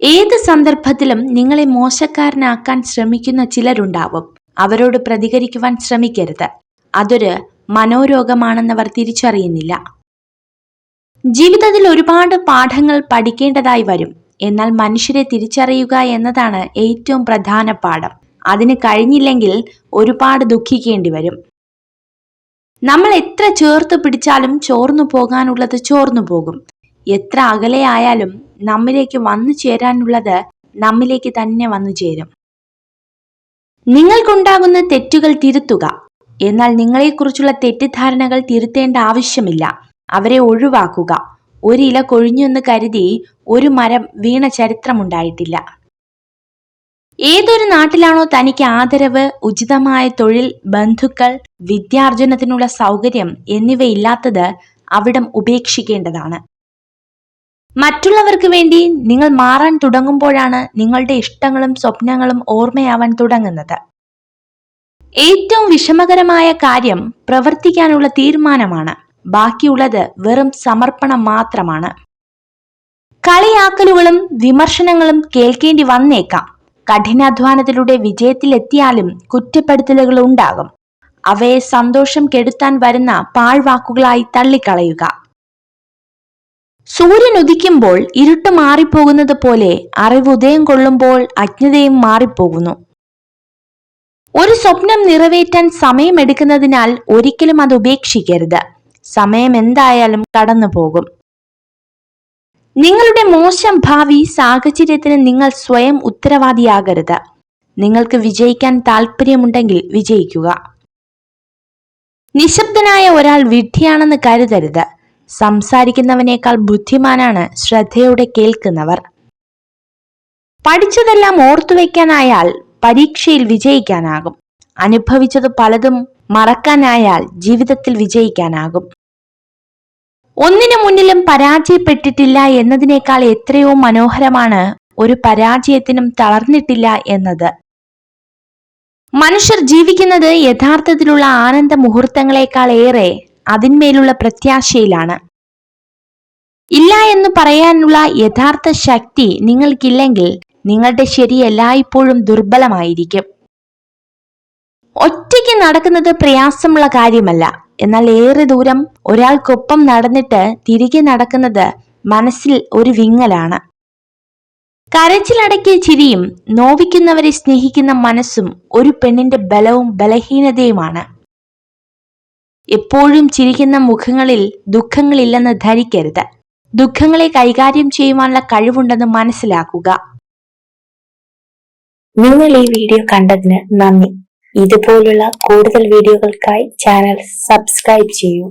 ഏത് സന്ദർഭത്തിലും നിങ്ങളെ മോശക്കാരനാക്കാൻ ശ്രമിക്കുന്ന ചിലരുണ്ടാവും. അവരോട് പ്രതികരിക്കുവാൻ ശ്രമിക്കരുത്. അതൊരു മനോരോഗമാണെന്നവർ തിരിച്ചറിയുന്നില്ല. ജീവിതത്തിൽ ഒരുപാട് പാഠങ്ങൾ പഠിക്കേണ്ടതായി വരും. എന്നാൽ മനുഷ്യരെ തിരിച്ചറിയുക എന്നതാണ് ഏറ്റവും പ്രധാന പാഠം. അതിന് കഴിഞ്ഞില്ലെങ്കിൽ ഒരുപാട് ദുഃഖിക്കേണ്ടി വരും. നമ്മൾ എത്ര ചേർത്ത് പിടിച്ചാലും ചോർന്നു പോകാനുള്ളത് ചോർന്നു പോകും. എത്ര അകലെയായാലും നമ്മിലേക്ക് വന്നു ചേരാനുള്ളത് നമ്മിലേക്ക് തന്നെ വന്നു ചേരും. നിങ്ങൾക്കുണ്ടാകുന്ന തെറ്റുകൾ തിരുത്തുക. എന്നാൽ നിങ്ങളെക്കുറിച്ചുള്ള തെറ്റിദ്ധാരണകൾ തിരുത്തേണ്ട ആവശ്യമില്ല. അവരെ ഒഴിവാക്കുക. ഒരു ഇല കൊഴിഞ്ഞു എന്ന് കരുതി ഒരു മരം വീണ ചരിത്രമുണ്ടായിട്ടില്ല. ഏതൊരു നാട്ടിലാണോ തനിക്ക് ആദരവ്, ഉചിതമായ തൊഴിൽ, ബന്ധുക്കൾ, വിദ്യാർജനത്തിനുള്ള സൗകര്യം എന്നിവയില്ലാത്തത് അവിടം ഉപേക്ഷിക്കേണ്ടതാണ്. മറ്റുള്ളവർക്ക് വേണ്ടി നിങ്ങൾ മാറാൻ തുടങ്ങുമ്പോഴാണ് നിങ്ങളുടെ ഇഷ്ടങ്ങളും സ്വപ്നങ്ങളും ഓർമ്മയാവാൻ തുടങ്ങുന്നത്. ഏറ്റവും വിഷമകരമായ കാര്യം പ്രവർത്തിക്കാനുള്ള തീരുമാനമാണ്. ബാക്കിയുള്ളത് വെറും സമർപ്പണം മാത്രമാണ്. കളിയാക്കലുകളും വിമർശനങ്ങളും കേൾക്കേണ്ടി വന്നേക്കാം. കഠിനാധ്വാനത്തിലൂടെ വിജയത്തിലെത്തിയാലും കുറ്റപ്പെടുത്തലുകൾ ഉണ്ടാകും. അവയെ സന്തോഷം കെടുത്താൻ വരുന്ന പാഴ്വാക്കുകളായി തള്ളിക്കളയുക. സൂര്യൻ ഉദിക്കുമ്പോൾ ഇരുട്ട് മാറിപ്പോകുന്നത് പോലെ അറിവ് ഉദയം കൊള്ളുമ്പോൾ അജ്ഞതയും മാറിപ്പോകുന്നു. ഒരു സ്വപ്നം നിറവേറ്റാൻ സമയമെടുക്കുന്നതിനാൽ ഒരിക്കലും അത് ഉപേക്ഷിക്കരുത്. സമയം എന്തായാലും കടന്നു പോകും. നിങ്ങളുടെ മോശം ഭാവി സാഹചര്യത്തിന് നിങ്ങൾ സ്വയം ഉത്തരവാദിയാകരുത്. നിങ്ങൾക്ക് വിജയിക്കാൻ താല്പര്യമുണ്ടെങ്കിൽ വിജയിക്കുക. നിശബ്ദനായ ഒരാൾ വിഡ്ഢിയാണെന്ന് കരുതരുത്. സംസാരിക്കുന്നവനേക്കാൾ ബുദ്ധിമാനാണ് ശ്രദ്ധയോടെ കേൾക്കുന്നവർ. പഠിച്ചതെല്ലാം ഓർത്തുവെക്കാനായാൽ പരീക്ഷയിൽ വിജയിക്കാനാകും. അനുഭവിച്ചത് പലതും മറക്കാനായാൽ ജീവിതത്തിൽ വിജയിക്കാനാകും. ഒന്നിനു മുന്നിലും പരാജയപ്പെട്ടിട്ടില്ല എന്നതിനേക്കാൾ എത്രയോ മനോഹരമാണ് ഒരു പരാജയത്തിനും തളർന്നിട്ടില്ല എന്നത്. മനുഷ്യർ ജീവിക്കുന്നത് യഥാർത്ഥത്തിലുള്ള ആനന്ദ മുഹൂർത്തങ്ങളെക്കാൾ ഏറെ അതിന്മേലുള്ള പ്രത്യാശയിലാണ്. ഇല്ല എന്ന് പറയാനുള്ള യഥാർത്ഥ ശക്തി നിങ്ങൾക്കില്ലെങ്കിൽ നിങ്ങളുടെ ശരി എല്ലായ്പ്പോഴും ദുർബലമായിരിക്കും. ഒറ്റയ്ക്ക് നടക്കുന്നത് പ്രയാസമുള്ള കാര്യമല്ല. എന്നാൽ ഏറെ ദൂരം ഒരാൾക്കൊപ്പം നടന്നിട്ട് തിരികെ നടക്കുന്നത് മനസ്സിൽ ഒരു വിങ്ങലാണ്. കരച്ചിലടക്കിയ ചിരിയും നോവിക്കുന്നവരെ സ്നേഹിക്കുന്ന മനസ്സും ഒരു പെണ്ണിന്റെ ബലവും ബലഹീനതയുമാണ്. എപ്പോഴും ചിരിക്കുന്ന മുഖങ്ങളിൽ ദുഃഖങ്ങളില്ലെന്ന് ധരിക്കരുത്. ദുഃഖങ്ങളെ കൈകാര്യം ചെയ്യുവാനുള്ള കഴിവുണ്ടെന്ന് മനസ്സിലാക്കുക. നിങ്ങൾ ഈ വീഡിയോ കണ്ടതിന് നന്ദി. ഇതുപോലുള്ള കൂടുതൽ വീഡിയോകൾക്കായി ചാനൽ സബ്സ്ക്രൈബ് ചെയ്യൂ.